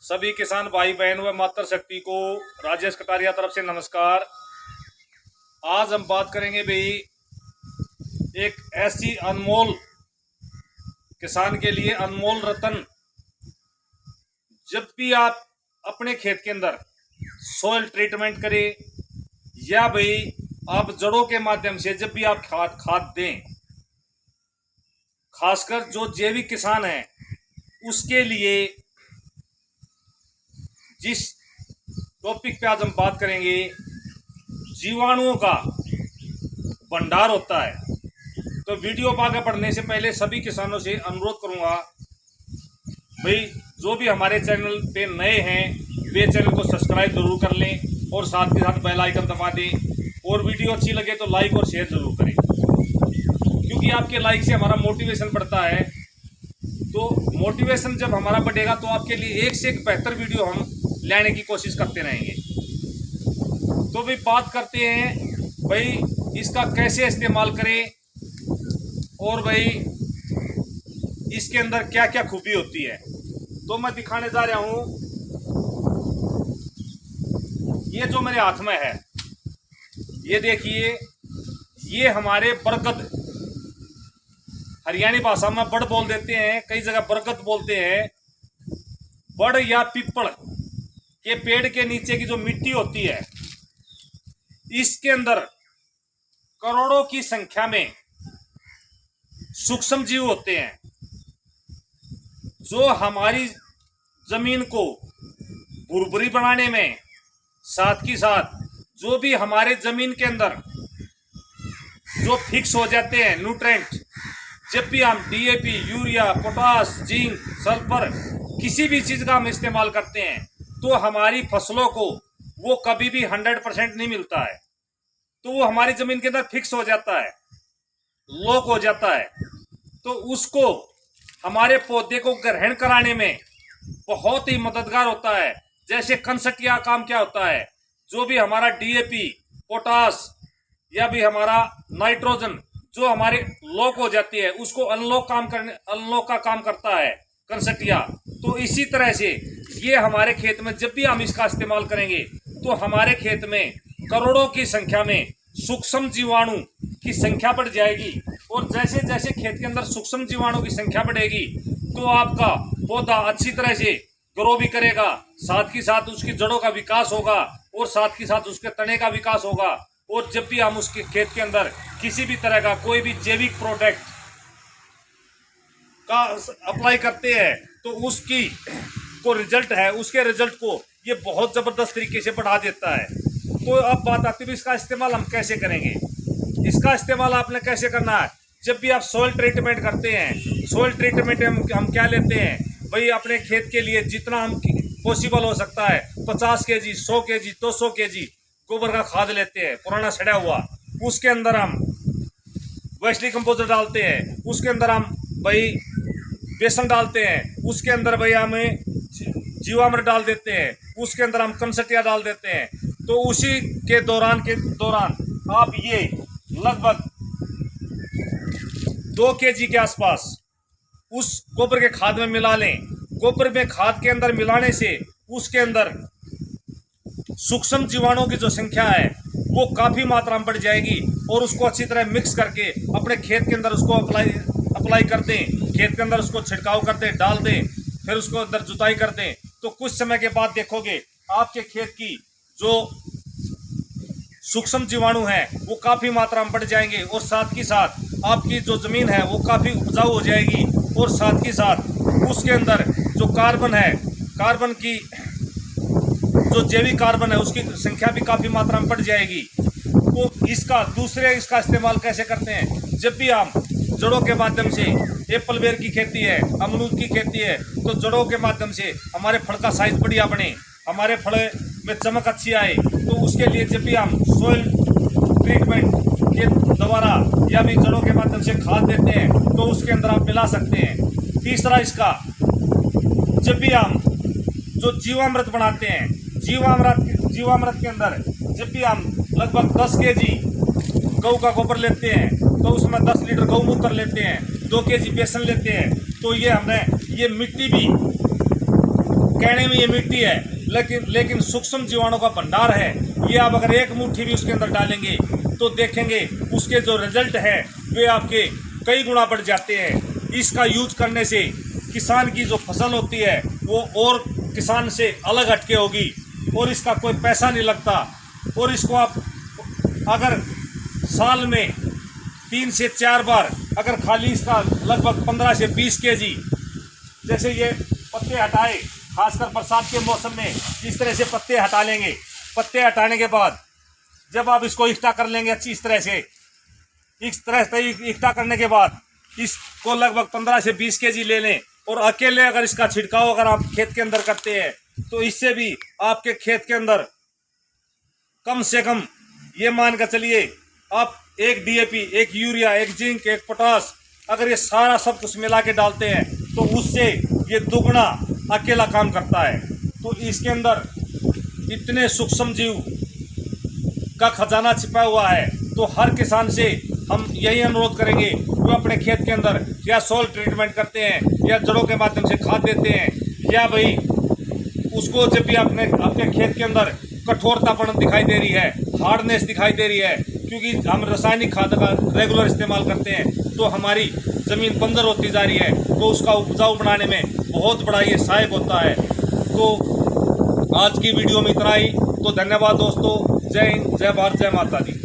सभी किसान भाई बहन व मातृ शक्ति को राजेश कटारिया तरफ से नमस्कार। आज हम बात करेंगे भाई एक ऐसी अनमोल, किसान के लिए अनमोल रतन। जब भी आप अपने खेत के अंदर सॉइल ट्रीटमेंट करें या भाई आप जड़ों के माध्यम से जब भी आप खाद दें, खासकर जो जैविक किसान है उसके लिए जिस टॉपिक पे आज हम बात करेंगे, जीवाणुओं का भंडार होता है। तो वीडियो पर आगे बढ़ने से पहले सभी किसानों से अनुरोध करूंगा भाई जो भी हमारे चैनल पे नए हैं वे चैनल को सब्सक्राइब जरूर कर लें और साथ के साथ बेल आइकन दबा दें और वीडियो अच्छी लगे तो लाइक और शेयर जरूर करें, क्योंकि आपके लाइक से हमारा मोटिवेशन बढ़ता है। तो मोटिवेशन जब हमारा बढ़ेगा तो आपके लिए एक से एक बेहतर वीडियो हम लाने की कोशिश करते रहेंगे। तो भी बात करते हैं भाई इसका कैसे इस्तेमाल करें और भाई इसके अंदर क्या क्या खूबी होती है। तो मैं दिखाने जा रहा हूं, ये जो मेरे हाथ में है ये देखिए, ये हमारे बरगद, हरियाणी भाषा में बड़ बोल देते हैं, कई जगह बरगद बोलते हैं। बड़ या पीपल के पेड़ के नीचे की जो मिट्टी होती है इसके अंदर करोड़ों की संख्या में सूक्ष्म जीव होते हैं जो हमारी जमीन को भुरभुरी बनाने में, साथ ही साथ जो भी हमारे जमीन के अंदर जो फिक्स हो जाते हैं न्यूट्रेंट, जब भी हम DAP, urea, potash, zinc, sulphur किसी भी चीज का हम इस्तेमाल करते हैं तो हमारी फसलों को वो कभी भी 100% नहीं मिलता है। तो वो हमारी जमीन के अंदर फिक्स हो जाता है, लॉक हो जाता है। तो उसको हमारे पौधे को ग्रहण कराने में बहुत ही मददगार होता है। जैसे कंसटिया काम क्या होता है, जो भी हमारा डीएपी, पोटास या भी हमारा नाइट्रोजन जो हमारे लॉक हो जाती है उसको अनलॉक का काम करता है कंसटिया। तो इसी तरह से ये हमारे खेत में जब भी हम इसका इस्तेमाल करेंगे तो हमारे खेत में करोड़ों की संख्या में सूक्ष्म जीवाणु की संख्या बढ़ जाएगी। और जैसे जैसे खेत के अंदर सूक्ष्म जीवाणु की संख्या बढ़ेगी तो आपका पौधा अच्छी तरह से ग्रो भी करेगा, साथ ही साथ उसकी जड़ों का विकास होगा और साथ ही साथ उसके तने का विकास होगा। और जब भी हम उसके खेत के अंदर किसी भी तरह का कोई भी जैविक प्रोडक्ट का अप्लाई करते हैं तो उसकी को रिजल्ट है, उसके रिजल्ट को ये बहुत जबरदस्त तरीके से बढ़ा देता है। तो अब बात आती है इसका इस्तेमाल हम कैसे करेंगे। इसका इस्तेमाल आपने कैसे करना है, जब भी आप सॉइल ट्रीटमेंट करते हैं, सॉइल ट्रीटमेंट हम क्या लेते हैं भाई, अपने खेत के लिए जितना हम पॉसिबल हो सकता है 50 kg, 100 kg, 200 kg गोबर का खाद लेते हैं पुराना सड़ा हुआ, उसके अंदर हम वेस्टली कंपोजर डालते हैं, उसके अंदर हम भाई बेसन डालते हैं, उसके अंदर भाई हमें जीवामृत डाल देते हैं, उसके अंदर हम कंसटिया डाल देते हैं। तो उसी के दौरान आप ये लगभग 2 kg के आसपास उस गोबर के खाद में मिला लें। गोबर में खाद के अंदर मिलाने से उसके अंदर सूक्ष्म जीवाणुओं की जो संख्या है वो काफ़ी मात्रा में बढ़ जाएगी। और उसको अच्छी तरह मिक्स करके अपने खेत के अंदर उसको अप्लाई कर दें, खेत के अंदर उसको छिड़काव कर दें, डाल दें, फिर उसको अंदर जुताई कर दें। तो कुछ समय के बाद देखोगे आपके खेत की जो सूक्ष्म जीवाणु हैं वो काफ़ी मात्रा में बढ़ जाएंगे और साथ ही साथ आपकी जो ज़मीन है वो काफ़ी उपजाऊ हो जाएगी। और साथ ही साथ उसके अंदर जो कार्बन है, कार्बन की जो जैविक कार्बन है उसकी संख्या भी काफ़ी मात्रा में बढ़ जाएगी। तो इसका इस्तेमाल कैसे करते हैं, जब भी हम जड़ों के माध्यम से, एप्पल बेर की खेती है, अमरूद की खेती है, तो जड़ों के माध्यम से हमारे फल का साइज बढ़िया बने, हमारे फल में चमक अच्छी आए, तो उसके लिए जब भी हम सॉइल ट्रीटमेंट के द्वारा या भी जड़ों के माध्यम से खाद देते हैं तो उसके अंदर आप मिला सकते हैं। तीसरा, इसका जब भी हम जो जीवामृत बनाते हैं, जीवामृत के अंदर जब भी हम लगभग 10 kg गऊ का गोबर लेते हैं तो उसमें 10 लीटर गौमूत्र लेते हैं, 2 kg बेसन लेते हैं, तो ये हमने ये मिट्टी भी कहने में ये मिट्टी है, लेकिन सूक्ष्म जीवाणु का भंडार है। ये आप अगर एक मुट्ठी भी उसके अंदर डालेंगे तो देखेंगे उसके जो रिजल्ट है वे आपके कई गुना बढ़ जाते हैं। इसका यूज करने से किसान की जो फसल होती है वो और किसान से अलग हटके होगी और इसका कोई पैसा नहीं लगता। और इसको आप अगर साल में 3 से 4 बार अगर खाली इसका लगभग 15 से 20 केजी जैसे ये पत्ते हटाए, खासकर बरसात के मौसम में इस तरह से पत्ते हटा लेंगे। पत्ते हटाने के बाद जब आप इसको इकट्ठा कर लेंगे अच्छी इस तरह से इकट्ठा करने के बाद इसको लगभग 15 से 20 केजी ले लें और अकेले अगर इसका छिड़काव अगर आप खेत के अंदर करते हैं तो इससे भी आपके खेत के अंदर कम से कम ये मान कर चलिए आप एक डीएपी, एक यूरिया, एक जिंक, एक पोटास अगर ये सारा सब कुछ मिला के डालते हैं तो उससे ये दुगना अकेला काम करता है। तो इसके अंदर इतने सूक्ष्म जीव का खजाना छिपा हुआ है। तो हर किसान से हम यही अनुरोध करेंगे वो अपने खेत के अंदर या सॉइल ट्रीटमेंट करते हैं या जड़ों के माध्यम से खाद देते हैं या भाई उसको जब भी अपने खेत के अंदर कठोरतापन दिखाई दे रही है, हार्डनेस दिखाई दे रही है, क्योंकि हम रासायनिक खाद का रेगुलर इस्तेमाल करते हैं तो हमारी ज़मीन बंजर होती जा रही है, तो उसका उपजाऊ बनाने में बहुत बड़ा ये सहायक होता है। तो आज की वीडियो में इतना ही। तो धन्यवाद दोस्तों। जय हिंद, जय भारत, जय माता दी।